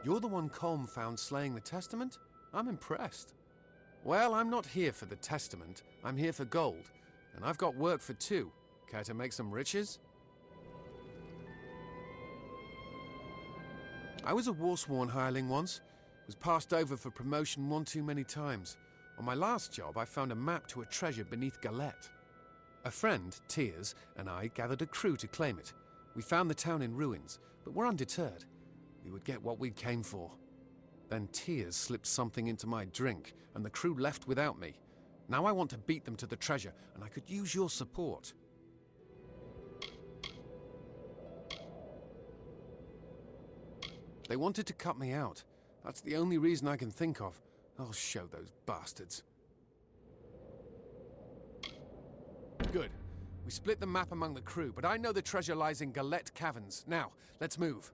You're the one Colm found slaying the Testament? I'm impressed. Well, I'm not here for the Testament. I'm here for gold. And I've got work for two. Care to make some riches? I was a war-sworn hireling once. Was passed over for promotion one too many times. On my last job, I found a map to a treasure beneath Galette. A friend, Tears, and I gathered a crew to claim it. We found the town in ruins, but were undeterred. We would get what we came for. Then Tears slipped something into my drink, and the crew left without me. Now I want to beat them to the treasure, and I could use your support. They wanted to cut me out. That's the only reason I can think of. I'll show those bastards. Good. We split the map among the crew, but I know the treasure lies in Galette Caverns. Now, let's move.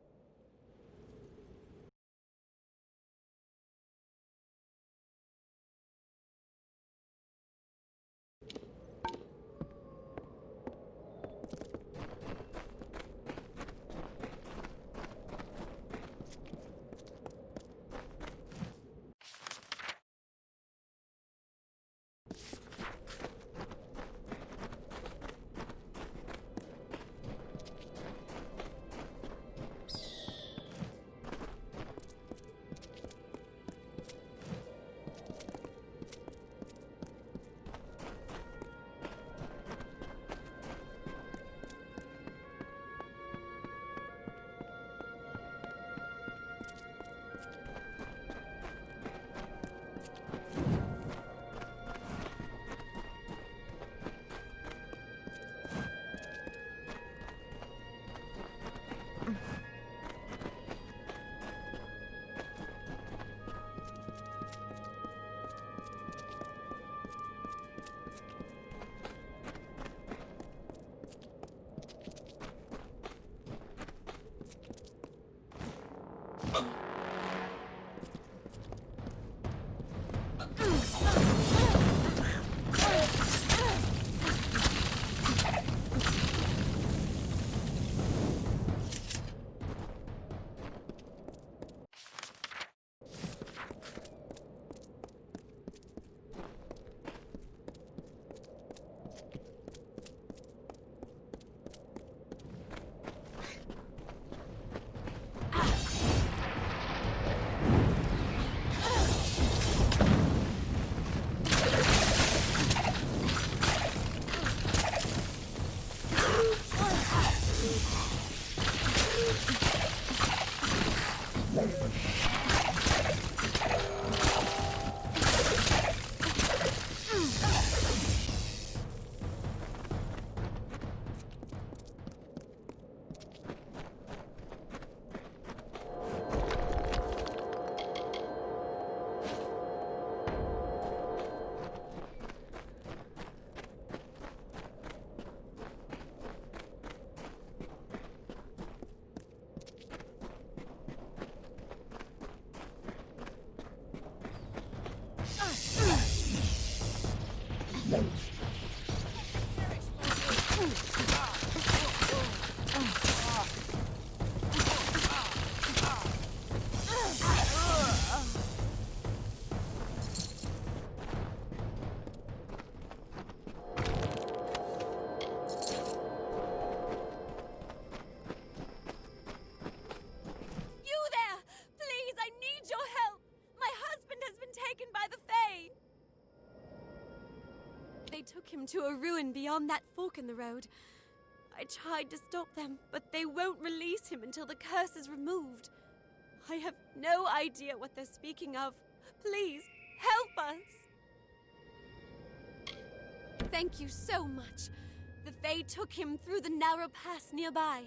They took him to a ruin beyond that fork in the road. I tried to stop them, but they won't release him until the curse is removed. I have no idea what they're speaking of. Please, help us! Thank you so much. The Fae took him through the narrow pass nearby.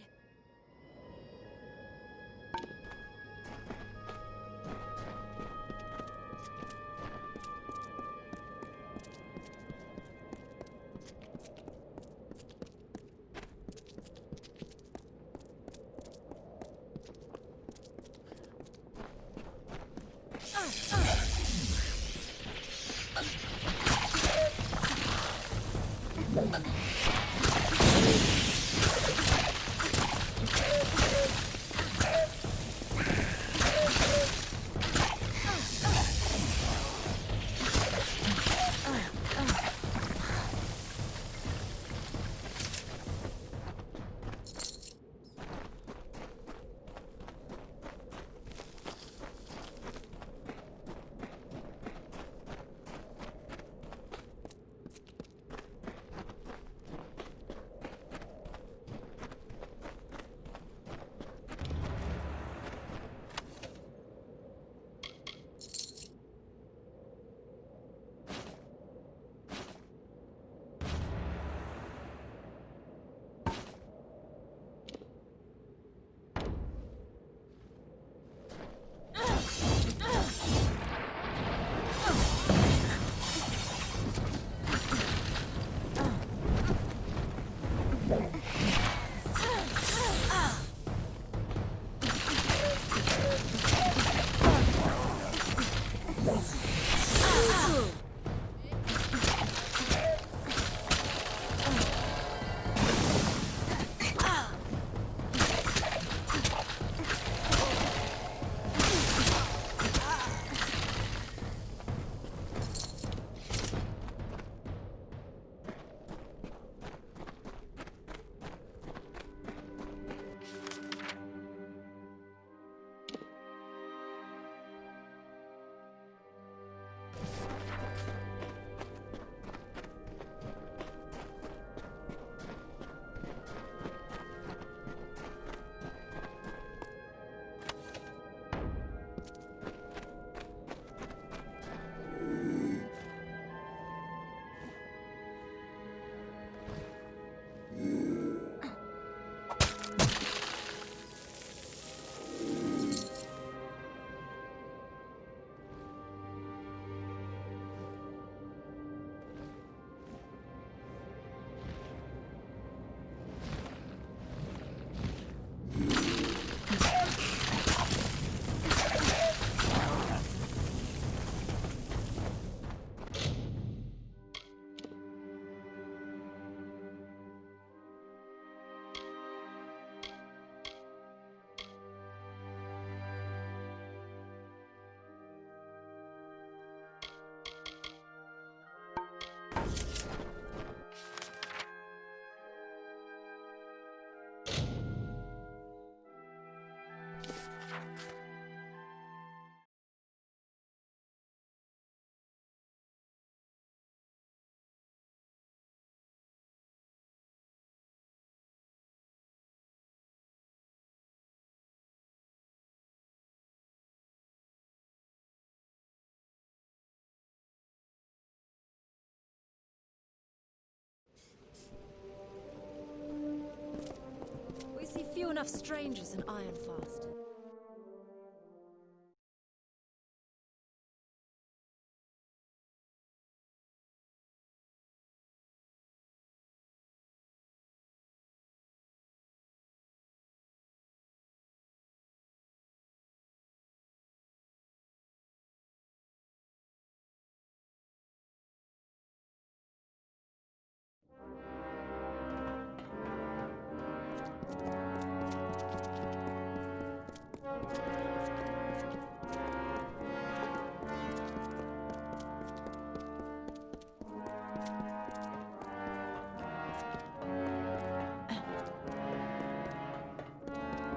enough strangers in Ironfast.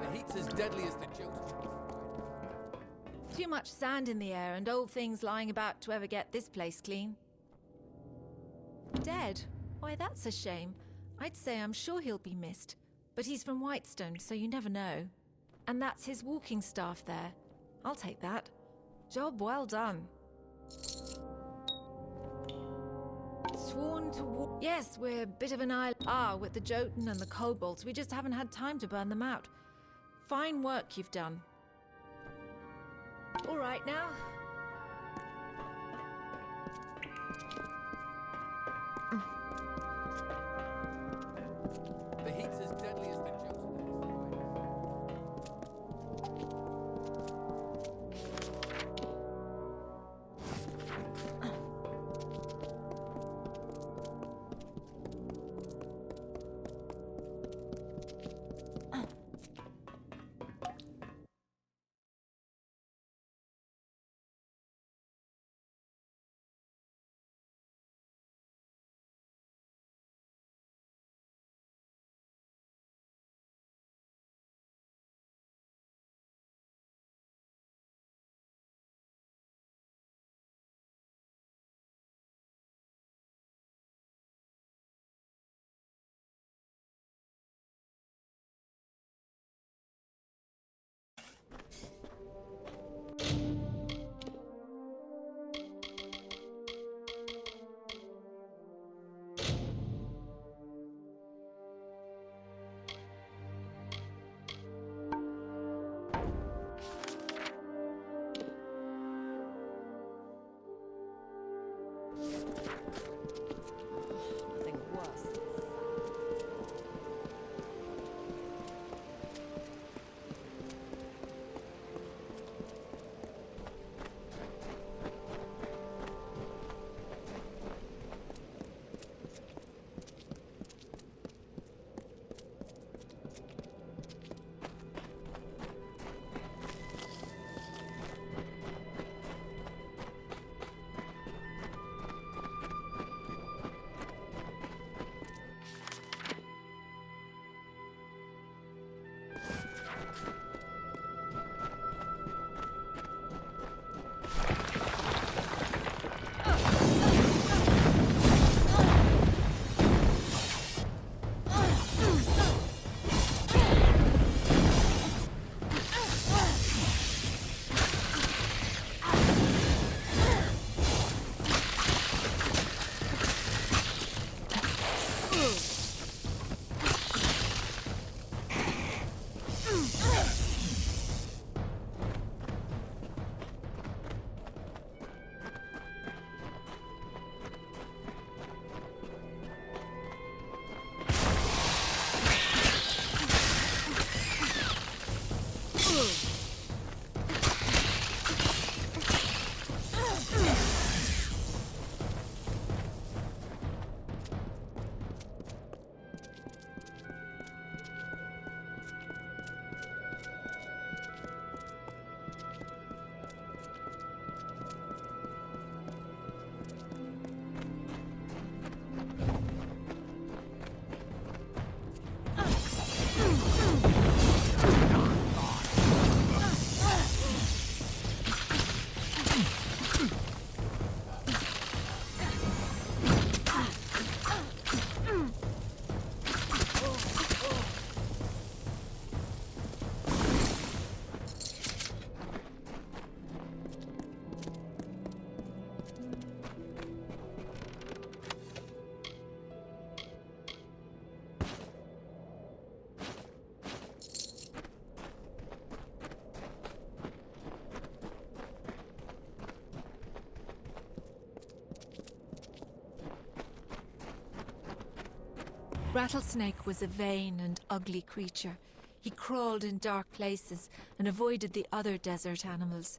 The heat's as deadly as the jolt. Too much sand in the air and old things lying about to ever get this place clean. Dead? Why, that's a shame. I'd say I'm sure he'll be missed. But he's from Whitestone, so you never know. And that's his walking staff there. I'll take that. Job well done. Sworn to Yes, we're a bit of an island. With the Jotun and the kobolds, we just haven't had time to burn them out. Fine work you've done. All right now. Rattlesnake was a vain and ugly creature. He crawled in dark places and avoided the other desert animals.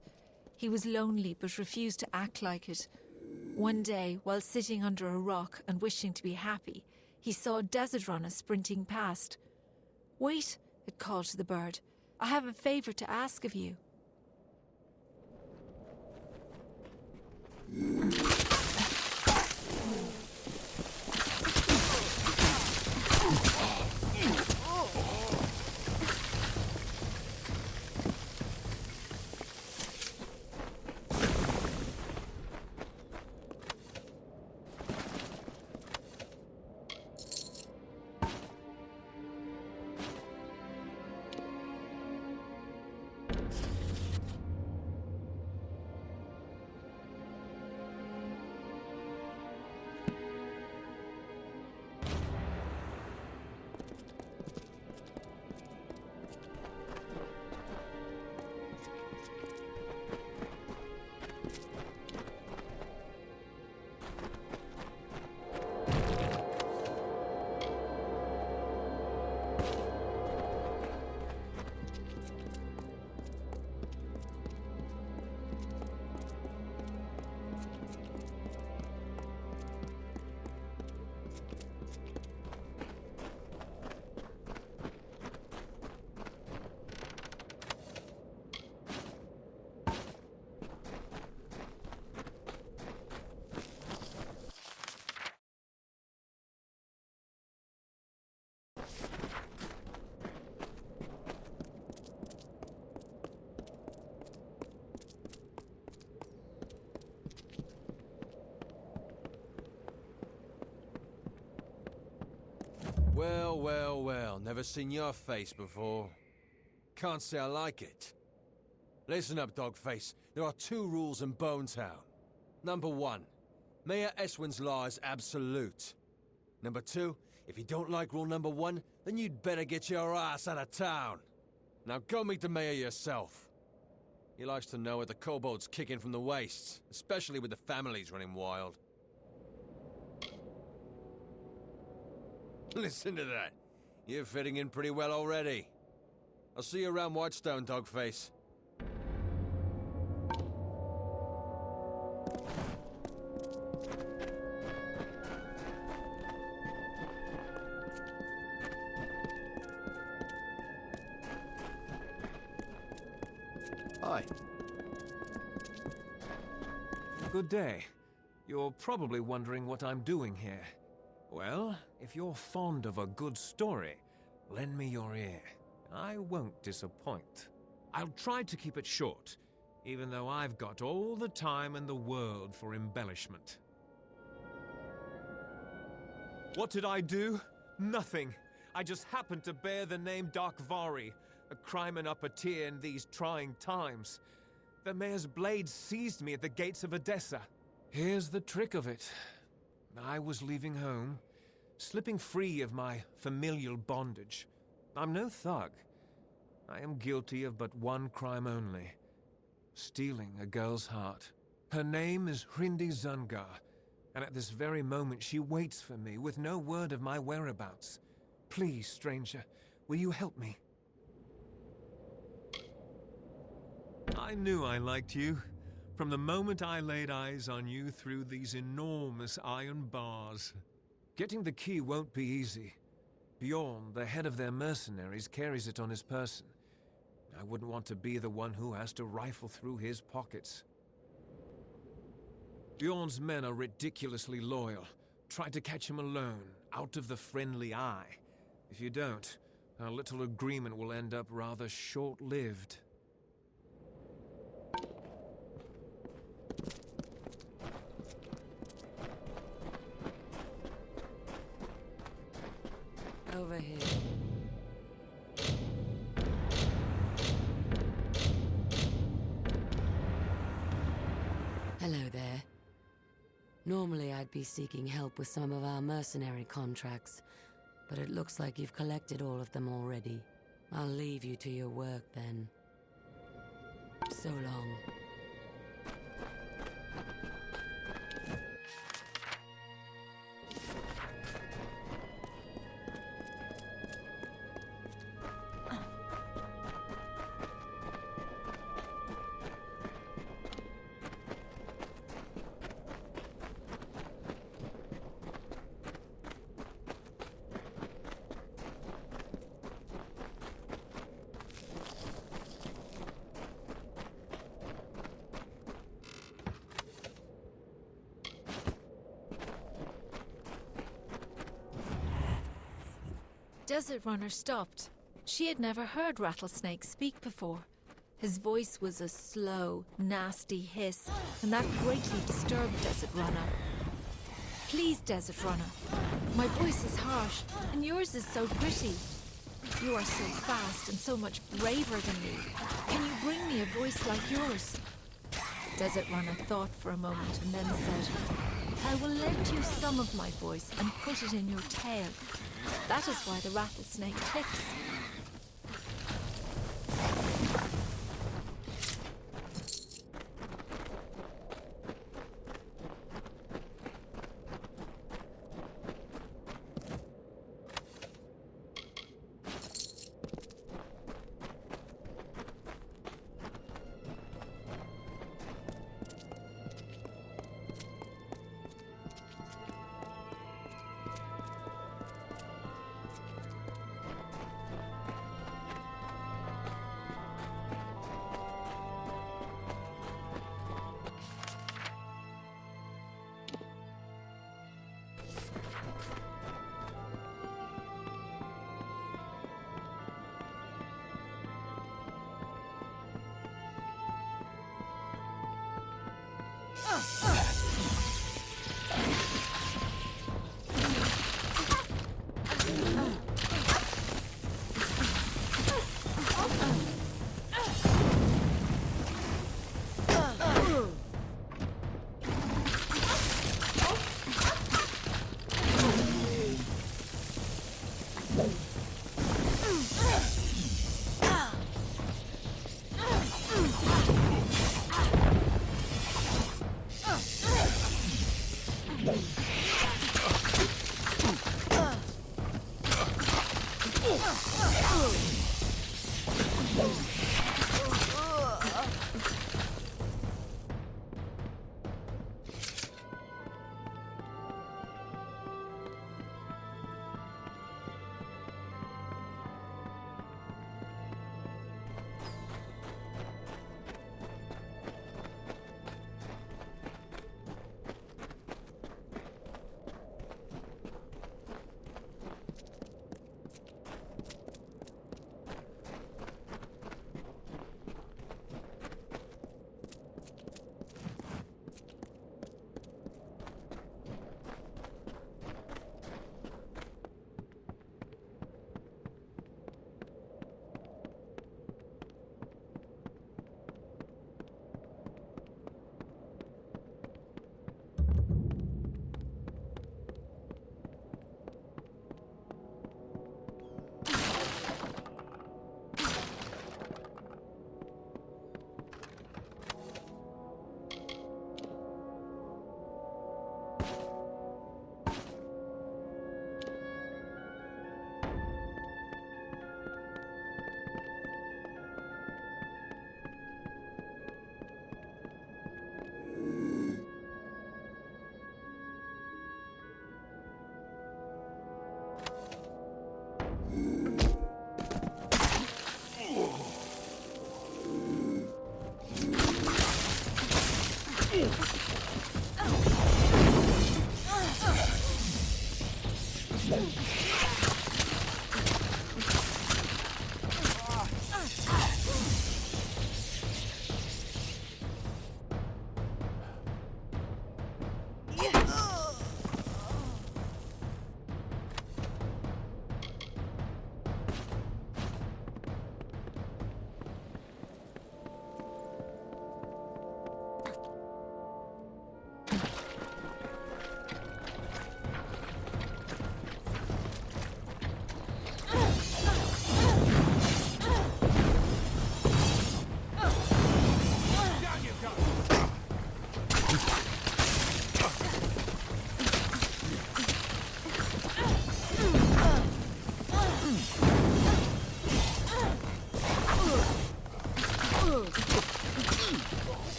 He was lonely but refused to act like it. One day, while sitting under a rock and wishing to be happy, he saw a desert runner sprinting past. "Wait," it called to the bird. "I have a favor to ask of you." Well, well, well. Never seen your face before. Can't say I like it. Listen up, Dogface. There are 2 rules in Bonetown. Number 1, Mayor Eswin's law is absolute. Number 2, if you don't like rule number 1, then you'd better get your ass out of town. Now go meet the mayor yourself. He likes to know what the kobolds kicking from the wastes, especially with the families running wild. Listen to that. You're fitting in pretty well already. I'll see you around Whitestone, Dogface. Hi. Good day. You're probably wondering what I'm doing here. Well, if you're fond of a good story, lend me your ear. I won't disappoint. I'll try to keep it short, even though I've got all the time in the world for embellishment. What did I do? Nothing. I just happened to bear the name Darkvari, a crimen upper-tier in these trying times. The mayor's blade seized me at the gates of Adessa. Here's the trick of it. I was leaving home, slipping free of my familial bondage. I'm no thug. I am guilty of but one crime only: stealing a girl's heart. Her name is Hrindi Zungar, and at this very moment she waits for me with no word of my whereabouts. Please, stranger, will you help me? I knew I liked you. From the moment I laid eyes on you through these enormous iron bars. Getting the key won't be easy. Bjorn, the head of their mercenaries, carries it on his person. I wouldn't want to be the one who has to rifle through his pockets. Bjorn's men are ridiculously loyal. Try to catch him alone, out of the friendly eye. If you don't, our little agreement will end up rather short-lived. Over here. Hello there. Normally I'd be seeking help with some of our mercenary contracts, but it looks like you've collected all of them already. I'll leave you to your work then. So long. Desert Runner stopped. She had never heard Rattlesnake speak before. His voice was a slow, nasty hiss, and that greatly disturbed Desert Runner. Please, Desert Runner. My voice is harsh, and yours is so pretty. You are so fast and so much braver than me. Can you bring me a voice like yours? Desert Runner thought for a moment and then said, I will lend you some of my voice and put it in your tail. That is why the rattlesnake clicks.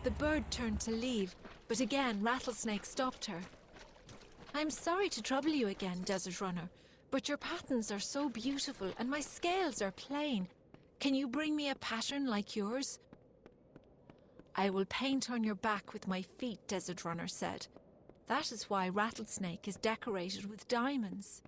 The bird turned to leave, but again Rattlesnake stopped her. I'm sorry to trouble you again, Desert Runner, but your patterns are so beautiful and my scales are plain. Can you bring me a pattern like yours? I will paint on your back with my feet, Desert Runner said. That is why Rattlesnake is decorated with diamonds.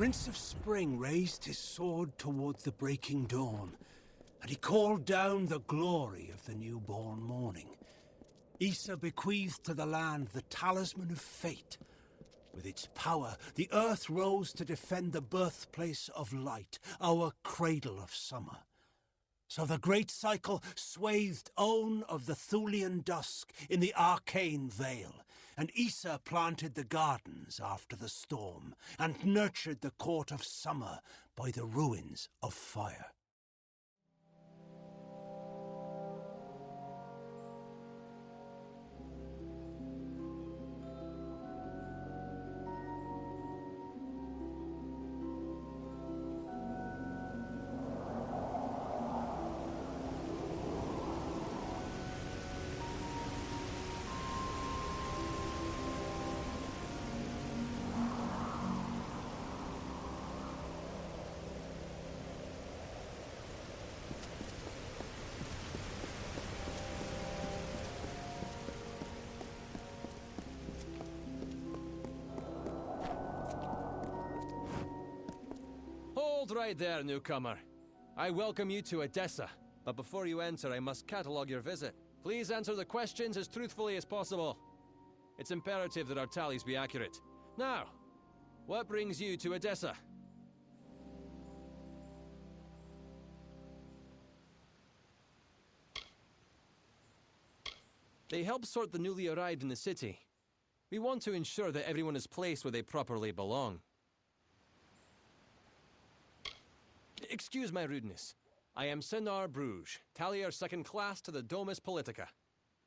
Prince of Spring raised his sword toward the breaking dawn, and he called down the glory of the newborn morning. Issa bequeathed to the land the talisman of fate. With its power, the earth rose to defend the birthplace of light, our cradle of summer. So the great cycle swathed Own of the Thulian dusk in the arcane veil, and Issa planted the gardens after the storm, and nurtured the court of summer by the ruins of fire. Hold right there, newcomer. I welcome you to Adessa, but before you enter, I must catalogue your visit. Please answer the questions as truthfully as possible. It's imperative that our tallies be accurate. Now, what brings you to Adessa? They help sort the newly arrived in the city. We want to ensure that everyone is placed where they properly belong. Excuse my rudeness. I am Senar Bruges, Tallier second class to the Domus Politica.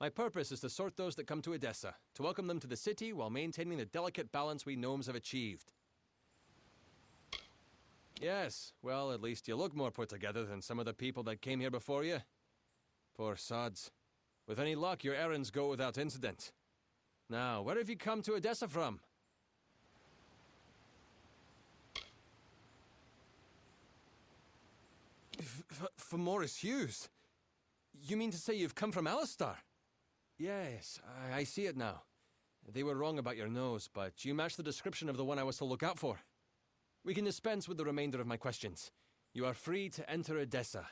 My purpose is to sort those that come to Adessa, to welcome them to the city while maintaining the delicate balance we gnomes have achieved. Yes, well, at least you look more put together than some of the people that came here before you. Poor sods. With any luck, your errands go without incident. Now, where have you come to Adessa from? From Morris Hughes? You mean to say you've come from Alistar? Yes, I see it now. They were wrong about your nose, but you match the description of the one I was to look out for. We can dispense with the remainder of my questions. You are free to enter Adessa.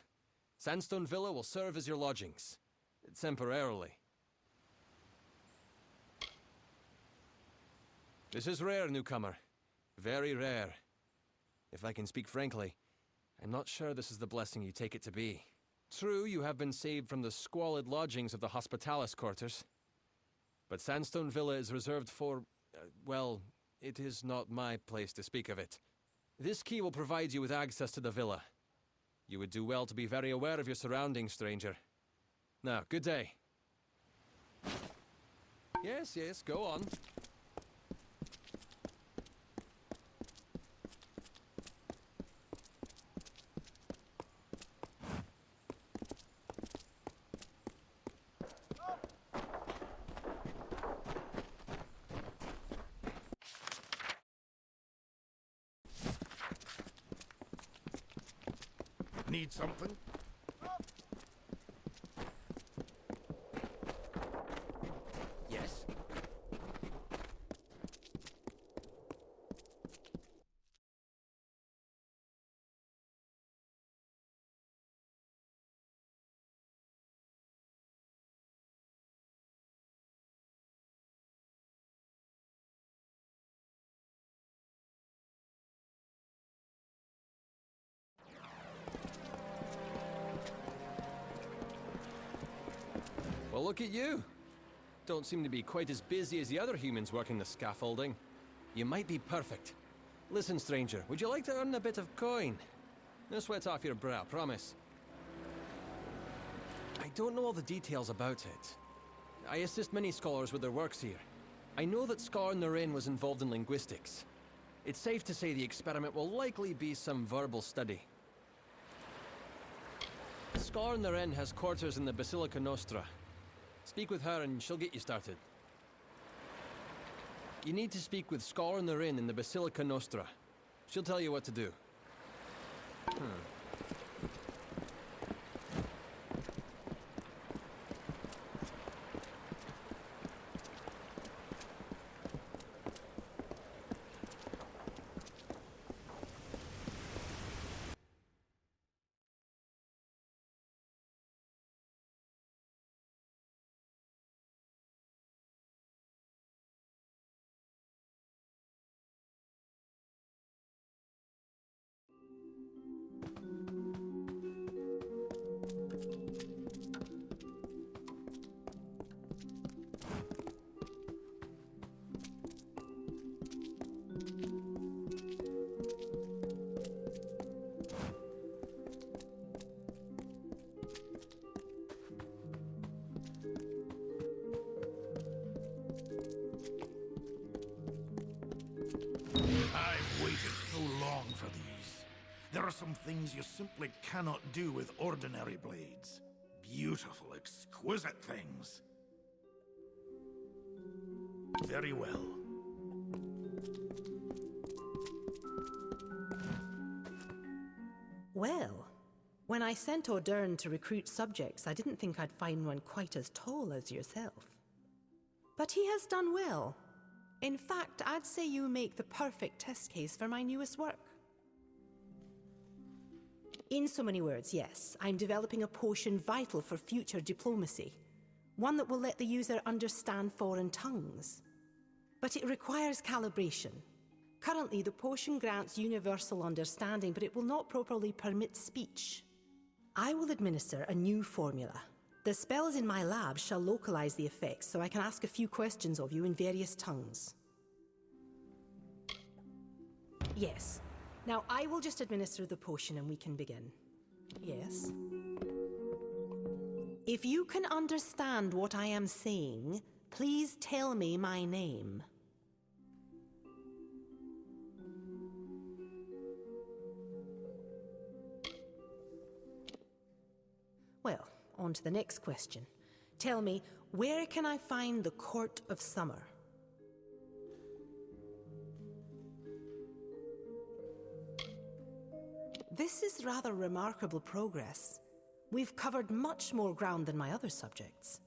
Sandstone Villa will serve as your lodgings. Temporarily. This is rare, newcomer. Very rare. If I can speak frankly, I'm not sure this is the blessing you take it to be. True, you have been saved from the squalid lodgings of the Hospitalis quarters. But Sandstone Villa is reserved for, well, it is not my place to speak of it. This key will provide you with access to the villa. You would do well to be very aware of your surroundings, stranger. Now, good day. Yes, go on. Need something? Yes? Well, look at you. Don't seem to be quite as busy as the other humans working the scaffolding. You might be perfect. Listen, stranger, would you like to earn a bit of coin? No sweat off your brow, promise. I don't know all the details about it. I assist many scholars with their works here. I know that Scar Naren was involved in linguistics. It's safe to say the experiment will likely be some verbal study. Scar Naren has quarters in the Basilica Nostra. Speak with her and she'll get you started. You need to speak with Scar Naren in the Basilica Nostra. She'll tell you what to do. are some things you simply cannot do with ordinary blades. Beautiful, exquisite things. Very well. Well, when I sent O'Dern to recruit subjects, I didn't think I'd find one quite as tall as yourself. But he has done well. In fact, I'd say you make the perfect test case for my newest work. In so many words, yes, I'm developing a potion vital for future diplomacy. One that will let the user understand foreign tongues. But it requires calibration. Currently, the potion grants universal understanding, but it will not properly permit speech. I will administer a new formula. The spells in my lab shall localize the effects, so I can ask a few questions of you in various tongues. Yes. Now, I will just administer the potion and we can begin. Yes? If you can understand what I am saying, please tell me my name. Well, on to the next question. Tell me, where can I find the Court of Summer? This is rather remarkable progress. We've covered much more ground than my other subjects.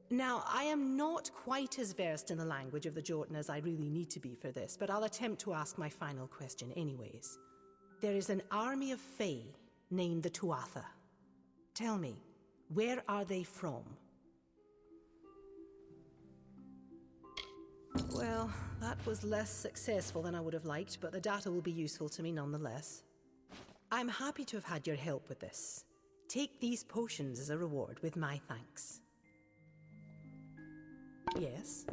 Now, I am not quite as versed in the language of the Jotun as I really need to be for this, but I'll attempt to ask my final question anyways. There is an army of Fae named the Tuatha. Tell me, where are they from? Well, that was less successful than I would have liked, but the data will be useful to me nonetheless. I'm happy to have had your help with this. Take these potions as a reward with my thanks. Yes?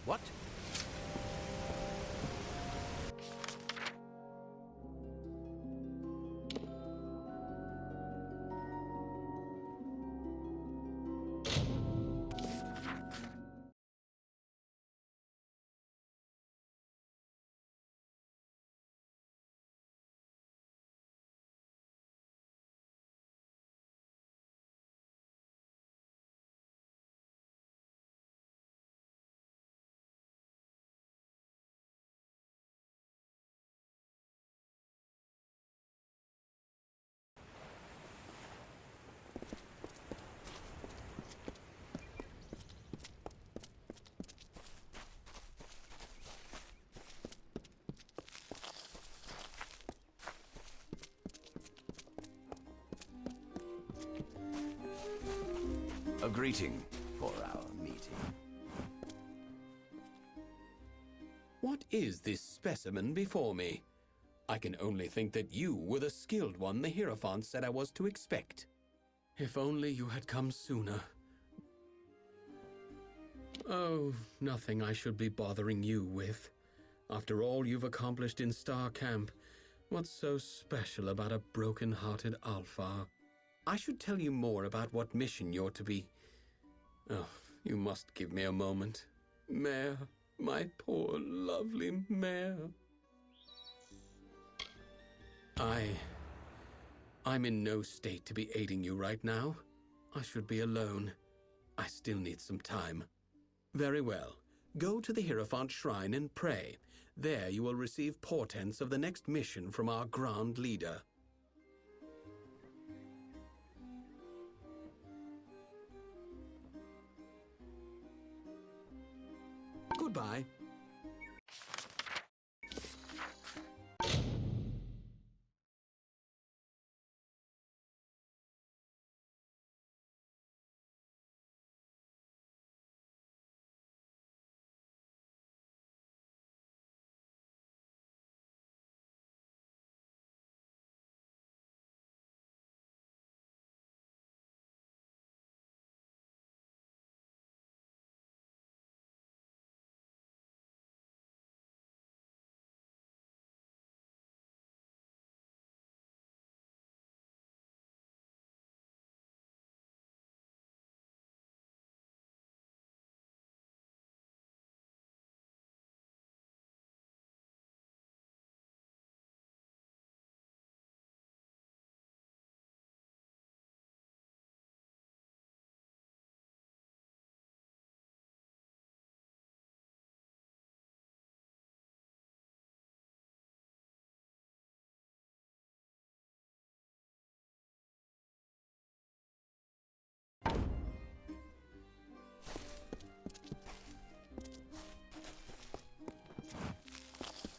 What? A greeting for our meeting. What is this specimen before me? I can only think that you were the skilled one the Hierophant said I was to expect. If only you had come sooner. Oh, nothing I should be bothering you with. After all you've accomplished in Star Camp, what's so special about a broken-hearted Alpha? I should tell you more about what mission you're to be. Oh, you must give me a moment. Mare, my poor, lovely mare. I'm in no state to be aiding you right now. I should be alone. I still need some time. Very well. Go to the Hierophant Shrine and pray. There you will receive portents of the next mission from our Grand Leader. Goodbye.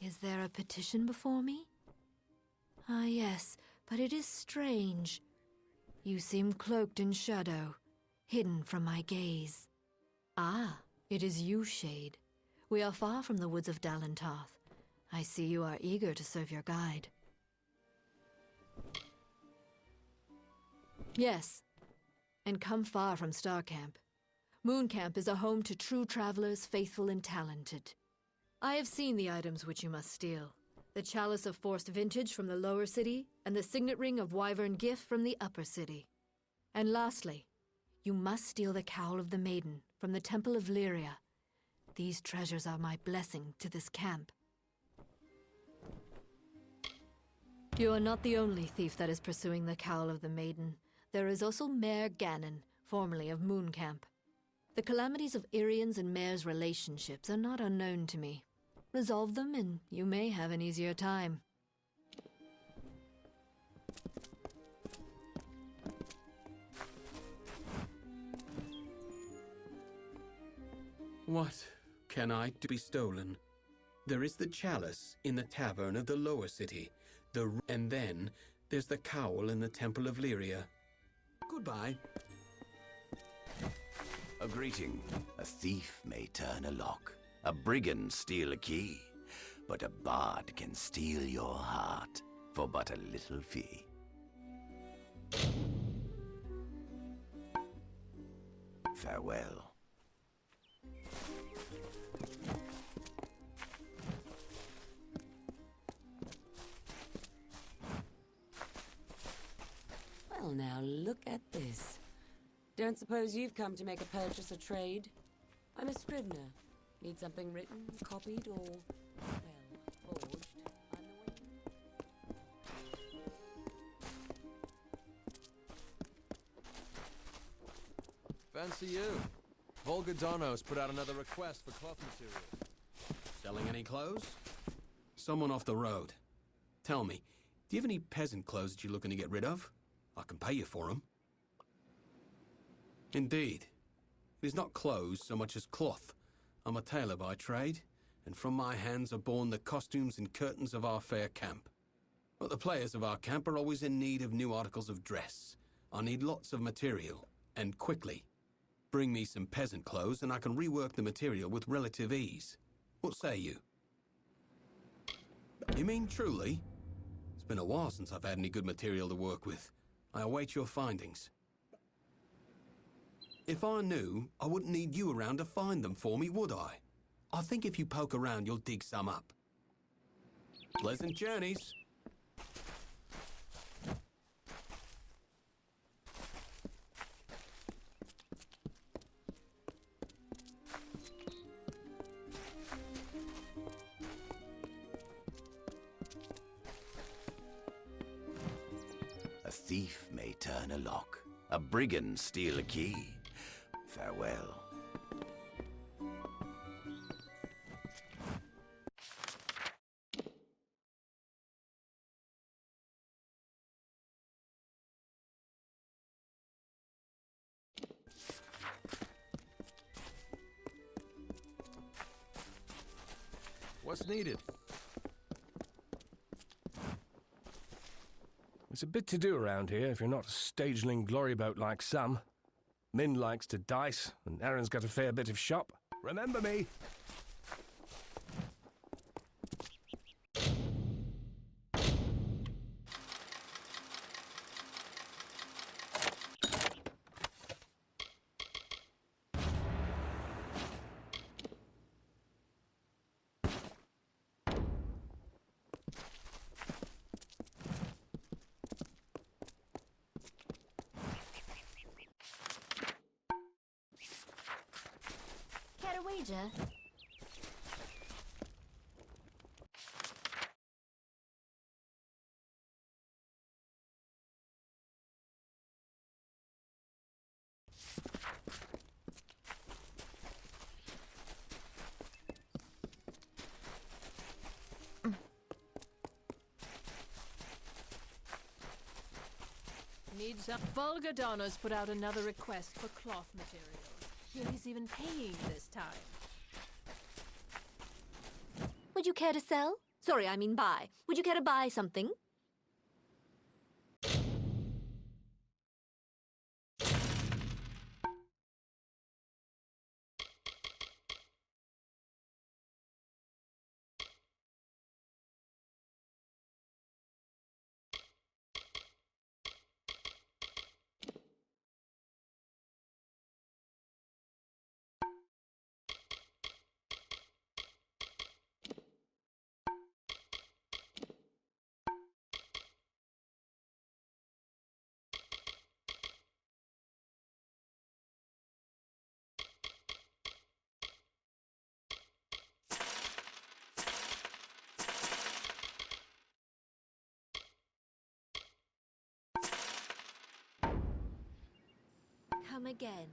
Is there a petition before me? Ah, yes, but it is strange. You seem cloaked in shadow, hidden from my gaze. Ah, it is you, Shade. We are far from the woods of Dalentarth. I see you are eager to serve your guide. Yes, and come far from Star Camp. Moon Camp is a home to true travelers, faithful and talented. I have seen the items which you must steal. The Chalice of Forced Vintage from the lower city, and the Signet Ring of Wyvern Gift from the upper city. And lastly, you must steal the Cowl of the Maiden from the Temple of Lyria. These treasures are my blessing to this camp. You are not the only thief that is pursuing the Cowl of the Maiden. There is also Mayor Ganon, formerly of Moon Camp. The calamities of Irian's and Mayor's relationships are not unknown to me. Resolve them and you may have an easier time. What can I to be stolen? There is the chalice in the tavern of the lower city, and then there's the cowl in the Temple of Lyria. Goodbye. A greeting. A thief may turn a lock, a brigand steal a key, but a bard can steal your heart for but a little fee. Farewell. Well, now look at this. Don't suppose you've come to make a purchase or trade? I'm a scrivener. Need something written, copied, or, well, forged. I'm the one. Fancy you. Volgadano's put out another request for cloth material. Selling any clothes? Someone off the road. Tell me, do you have any peasant clothes that you're looking to get rid of? I can pay you for them. Indeed. It is not clothes so much as cloth. I'm a tailor by trade, and from my hands are born the costumes and curtains of our fair camp. But the players of our camp are always in need of new articles of dress. I need lots of material, and quickly. Bring me some peasant clothes and I can rework the material with relative ease. What say you? You mean truly? It's been a while since I've had any good material to work with. I await your findings. If I knew, I wouldn't need you around to find them for me, would I? I think if you poke around, you'll dig some up. Pleasant journeys. A thief may turn a lock, a brigand steal a key. Farewell. What's needed? There's a bit to do around here if you're not a stageling gloryboat like some. Min likes to dice, and Aaron's got a fair bit of shop. Remember me! Care a wager? Need some. Volga Donna's put out another request for cloth materials. Here he's even paying this time. Would you care to sell? Sorry, I mean buy. Would you care to buy something? Come again.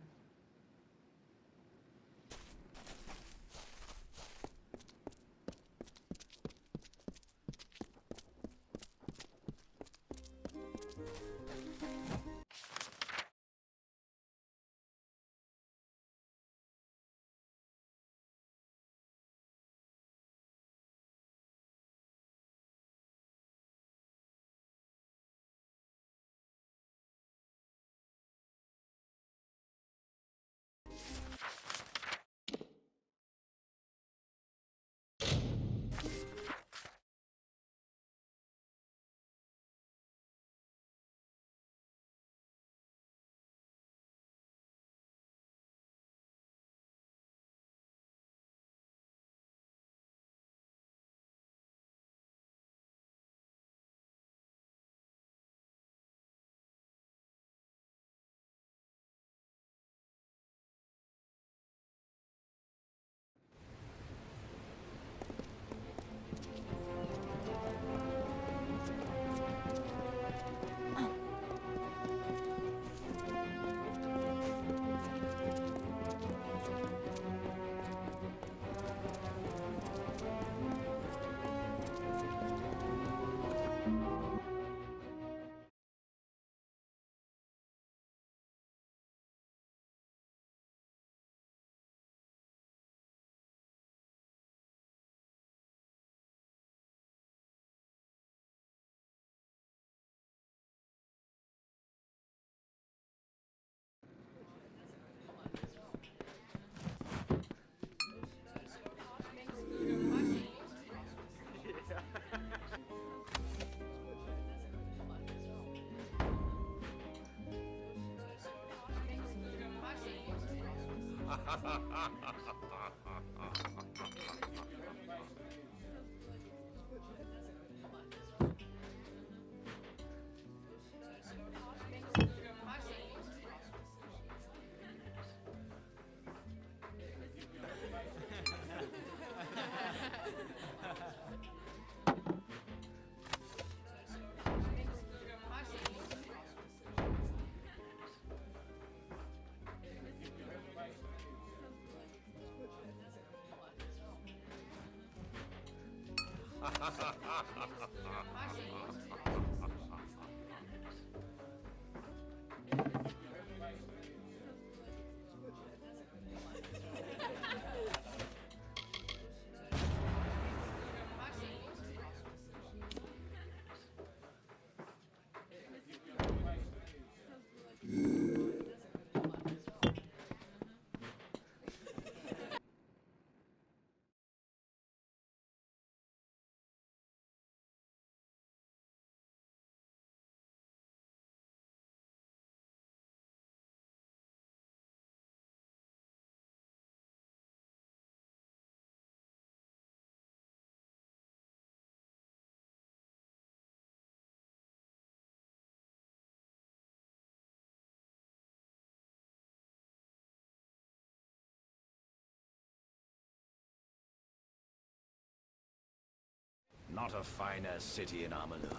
Not a finer city in Amalur.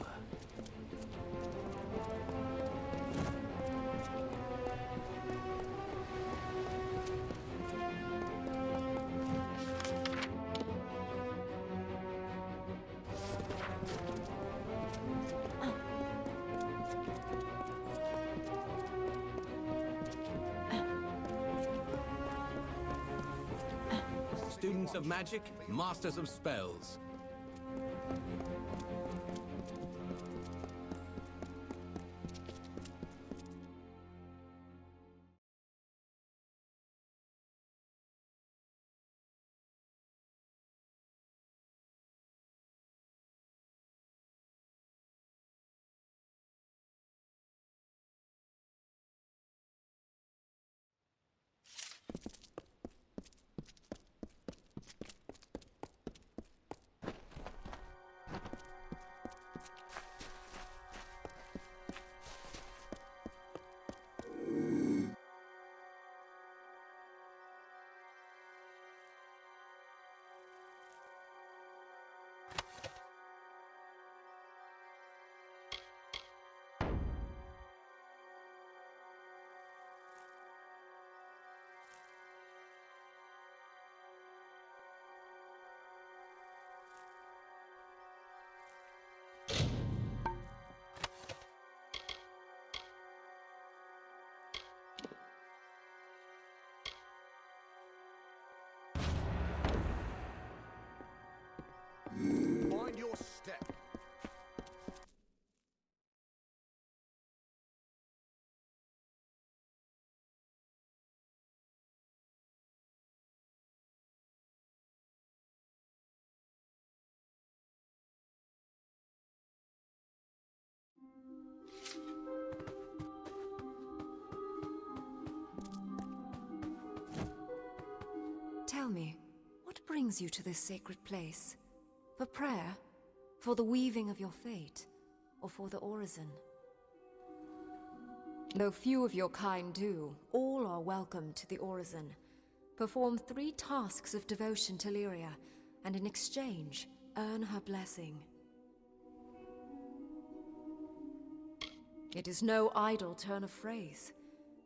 Students of magic, masters of spells. Mind your step. Tell me, what brings you to this sacred place? For prayer? For the weaving of your fate? Or for the orison? Though few of your kind do, all are welcome to the orison. Perform 3 tasks of devotion to Lyria, and in exchange, earn her blessing. It is no idle turn of phrase.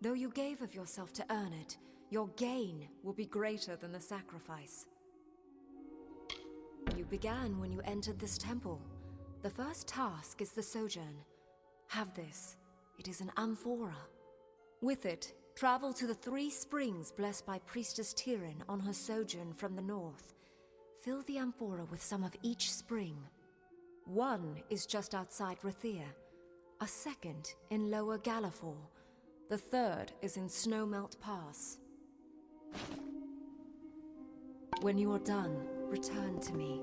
Though you gave of yourself to earn it, your gain will be greater than the sacrifice. You began when you entered this temple. The first task is the sojourn. Have this. It is an amphora. With it, travel to the 3 springs blessed by Priestess Tyrian on her sojourn from the north. Fill the amphora with some of each spring. One is just outside Rathir, a second in Lower Galafor, the third is in Snowmelt Pass. When you are done, return to me.